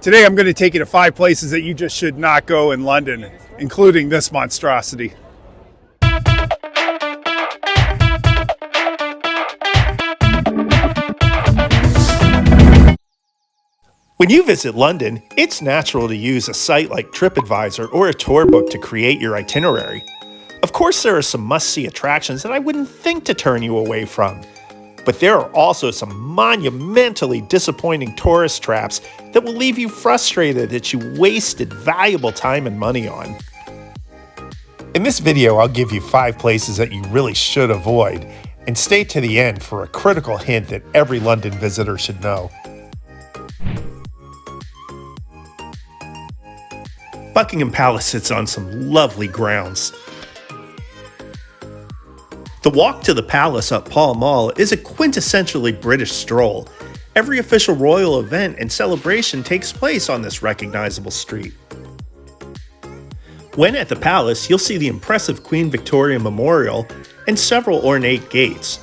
Today I'm going to take you to 5 places that you just should not go in London, including this monstrosity. When you visit London, it's natural to use a site like TripAdvisor or a tour book to create your itinerary. Of course, there are some must-see attractions that I wouldn't think to turn you away from. But there are also some monumentally disappointing tourist traps that will leave you frustrated that you wasted valuable time and money on. In this video, I'll give you 5 places that you really should avoid, and stay to the end for a critical hint that every London visitor should know. Buckingham Palace sits on some lovely grounds. The walk to the palace up Pall Mall is a quintessentially British stroll. Every official royal event and celebration takes place on this recognizable street. When at the palace, you'll see the impressive Queen Victoria Memorial and several ornate gates.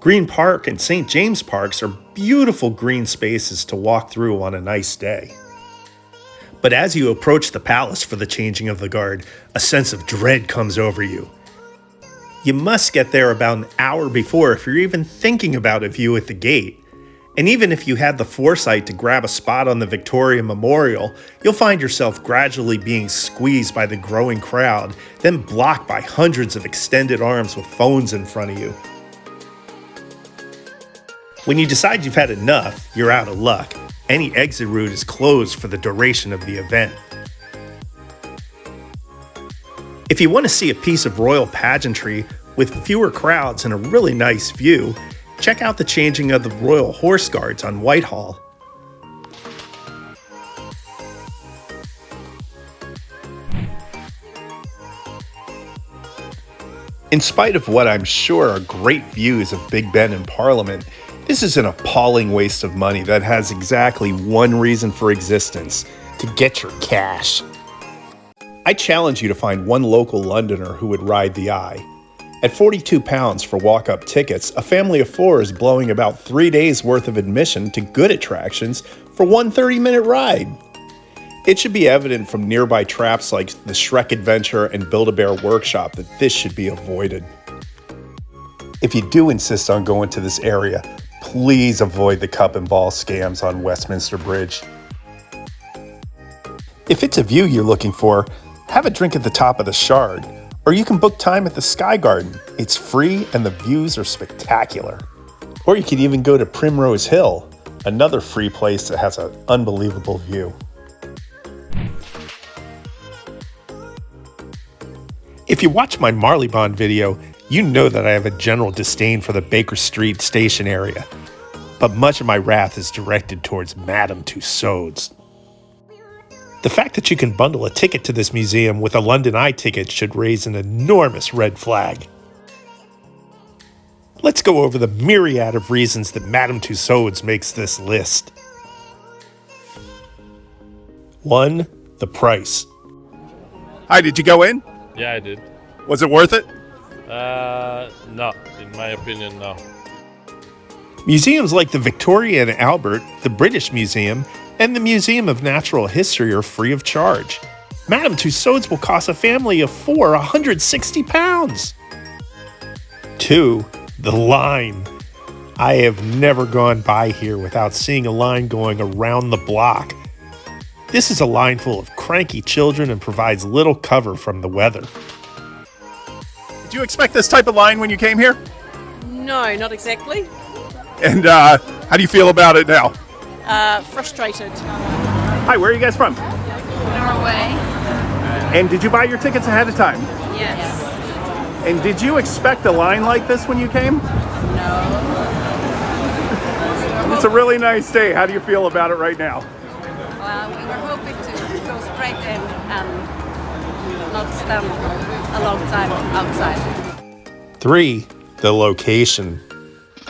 Green Park and St. James Parks are beautiful green spaces to walk through on a nice day. But as you approach the palace for the changing of the guard, a sense of dread comes over you. You must get there about an hour before if you're even thinking about a view at the gate. And even if you had the foresight to grab a spot on the Victoria Memorial, you'll find yourself gradually being squeezed by the growing crowd, then blocked by hundreds of extended arms with phones in front of you. When you decide you've had enough, you're out of luck. Any exit route is closed for the duration of the event. If you want to see a piece of royal pageantry with fewer crowds and a really nice view, check out the changing of the Royal Horse Guards on Whitehall. In spite of what I'm sure are great views of Big Ben and Parliament, this is an appalling waste of money that has exactly one reason for existence: to get your cash. I challenge you to find one local Londoner who would ride the eye. At £42 for walk-up tickets, a family of 4 is blowing about 3 days worth of admission to good attractions for one 30-minute ride. It should be evident from nearby traps like the Shrek Adventure and Build-A-Bear Workshop that this should be avoided. If you do insist on going to this area, please avoid the cup and ball scams on Westminster Bridge. If it's a view you're looking for, have a drink at the top of the Shard, or you can book time at the Sky Garden. It's free and the views are spectacular. Or you could even go to Primrose Hill, another free place that has an unbelievable view. If you watch my Marylebone video, you know that I have a general disdain for the Baker Street station area, but much of my wrath is directed towards Madame Tussauds. The fact that you can bundle a ticket to this museum with a London Eye ticket should raise an enormous red flag. Let's go over the myriad of reasons that Madame Tussauds makes this list. 1. The price. Hi, did you go in? Yeah, I did. Was it worth it? No. In my opinion, no. Museums like the Victoria and Albert, the British Museum, and the Museum of Natural History are free of charge. Madame Tussauds will cost a family of 4 £160. 2. The line. I have never gone by here without seeing a line going around the block. This is a line full of cranky children and provides little cover from the weather. Did you expect this type of line when you came here? No, not exactly. And how do you feel about it now? Frustrated. Hi, where are you guys from? Norway. And did you buy your tickets ahead of time? Yes. And did you expect a line like this when you came? No. It's a really nice day. How do you feel about it right now? Well, we were hoping to go straight in and not stand a long time outside. 3. The location.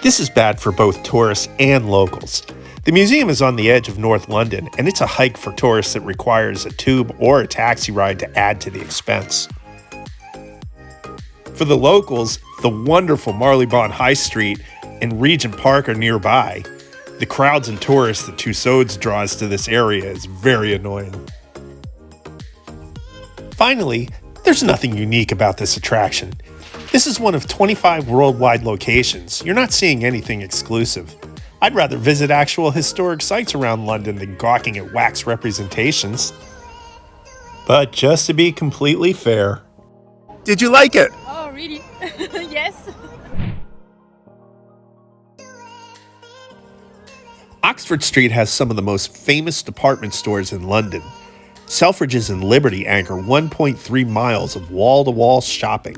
This is bad for both tourists and locals. The museum is on the edge of North London, and it's a hike for tourists that requires a tube or a taxi ride to add to the expense. For the locals, the wonderful Marylebone High Street and Regent Park are nearby. The crowds and tourists that Toussaud draws to this area is very annoying. Finally, there's nothing unique about this attraction. This is one of 25 worldwide locations. You're not seeing anything exclusive. I'd rather visit actual historic sites around London than gawking at wax representations. But just to be completely fair. Did you like it? Oh, really? Yes. Oxford Street has some of the most famous department stores in London. Selfridges and Liberty anchor 1.3 miles of wall-to-wall shopping.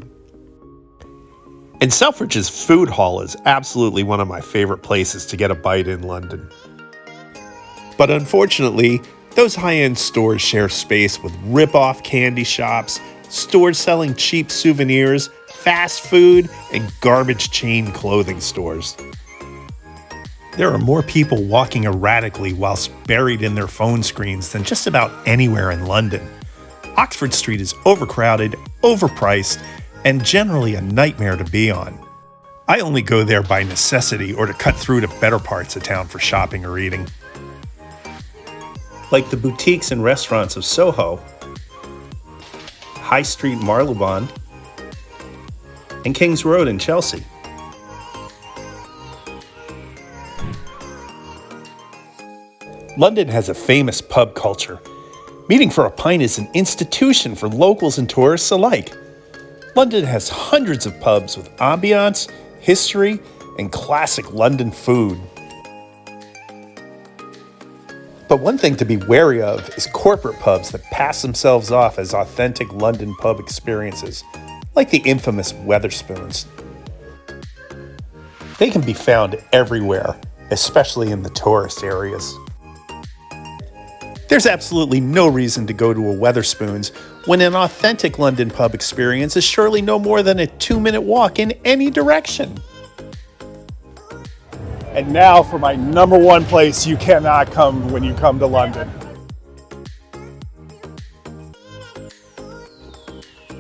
And Selfridge's food hall is absolutely one of my favorite places to get a bite in London. But unfortunately, those high-end stores share space with rip-off candy shops, stores selling cheap souvenirs, fast food, and garbage chain clothing stores. There are more people walking erratically whilst buried in their phone screens than just about anywhere in London. Oxford Street is overcrowded, overpriced, and generally a nightmare to be on. I only go there by necessity or to cut through to better parts of town for shopping or eating. Like the boutiques and restaurants of Soho, High Street Marylebone, and King's Road in Chelsea. London has a famous pub culture. Meeting for a pint is an institution for locals and tourists alike. London has hundreds of pubs with ambiance, history, and classic London food. But one thing to be wary of is corporate pubs that pass themselves off as authentic London pub experiences, like the infamous Wetherspoons. They can be found everywhere, especially in the tourist areas. There's absolutely no reason to go to a Wetherspoons when an authentic London pub experience is surely no more than a 2-minute walk in any direction. And now for my number one place you cannot come when you come to London.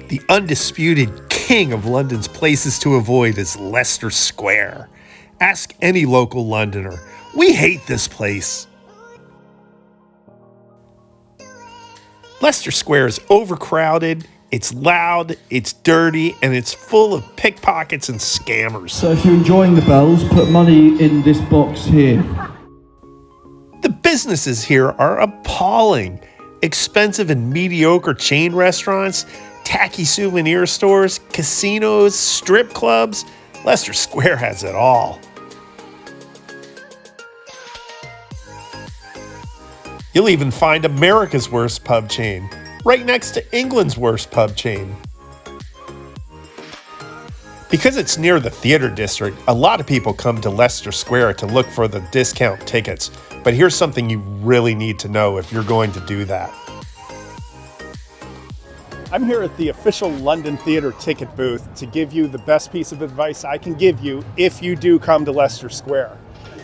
The undisputed king of London's places to avoid is Leicester Square. Ask any local Londoner. We hate this place. Leicester Square is overcrowded, it's loud, it's dirty, and it's full of pickpockets and scammers. So if you're enjoying the bells, put money in this box here. The businesses here are appalling. Expensive and mediocre chain restaurants, tacky souvenir stores, casinos, strip clubs. Leicester Square has it all. You'll even find America's worst pub chain, right next to England's worst pub chain. Because it's near the theater district, a lot of people come to Leicester Square to look for the discount tickets. But here's something you really need to know if you're going to do that. I'm here at the official London Theatre ticket booth to give you the best piece of advice I can give you if you do come to Leicester Square.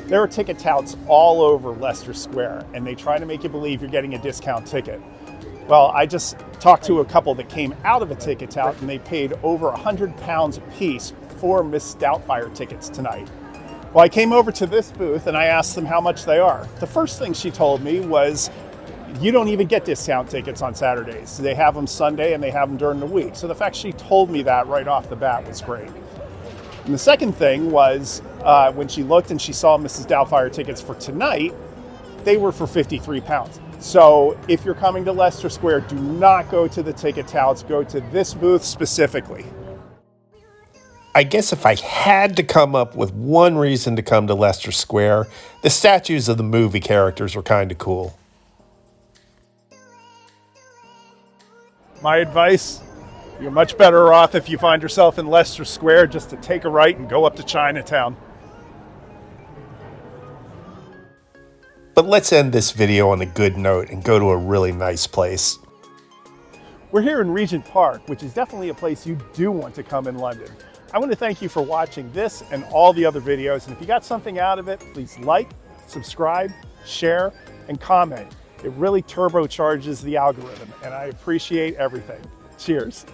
There are ticket touts all over Leicester Square, and they try to make you believe you're getting a discount ticket. Well, I just talked to a couple that came out of a ticket tout, and they paid over £100 a piece for Miss Doubtfire tickets tonight. Well, I came over to this booth, and I asked them how much they are. The first thing she told me was, you don't even get discount tickets on Saturdays. They have them Sunday, and they have them during the week. So the fact she told me that right off the bat was great. And the second thing was, when she looked and she saw Mrs. Doubtfire tickets for tonight, they were for £53. So if you're coming to Leicester Square, do not go to the ticket touts, go to this booth specifically. I guess if I had to come up with one reason to come to Leicester Square, the statues of the movie characters were kind of cool. My advice, you're much better off if you find yourself in Leicester Square just to take a right and go up to Chinatown. But let's end this video on a good note and go to a really nice place. We're here in Regent Park, which is definitely a place you do want to come in London. I want to thank you for watching this and all the other videos. And if you got something out of it, please like, subscribe, share, and comment. It really turbocharges the algorithm, and I appreciate everything. Cheers.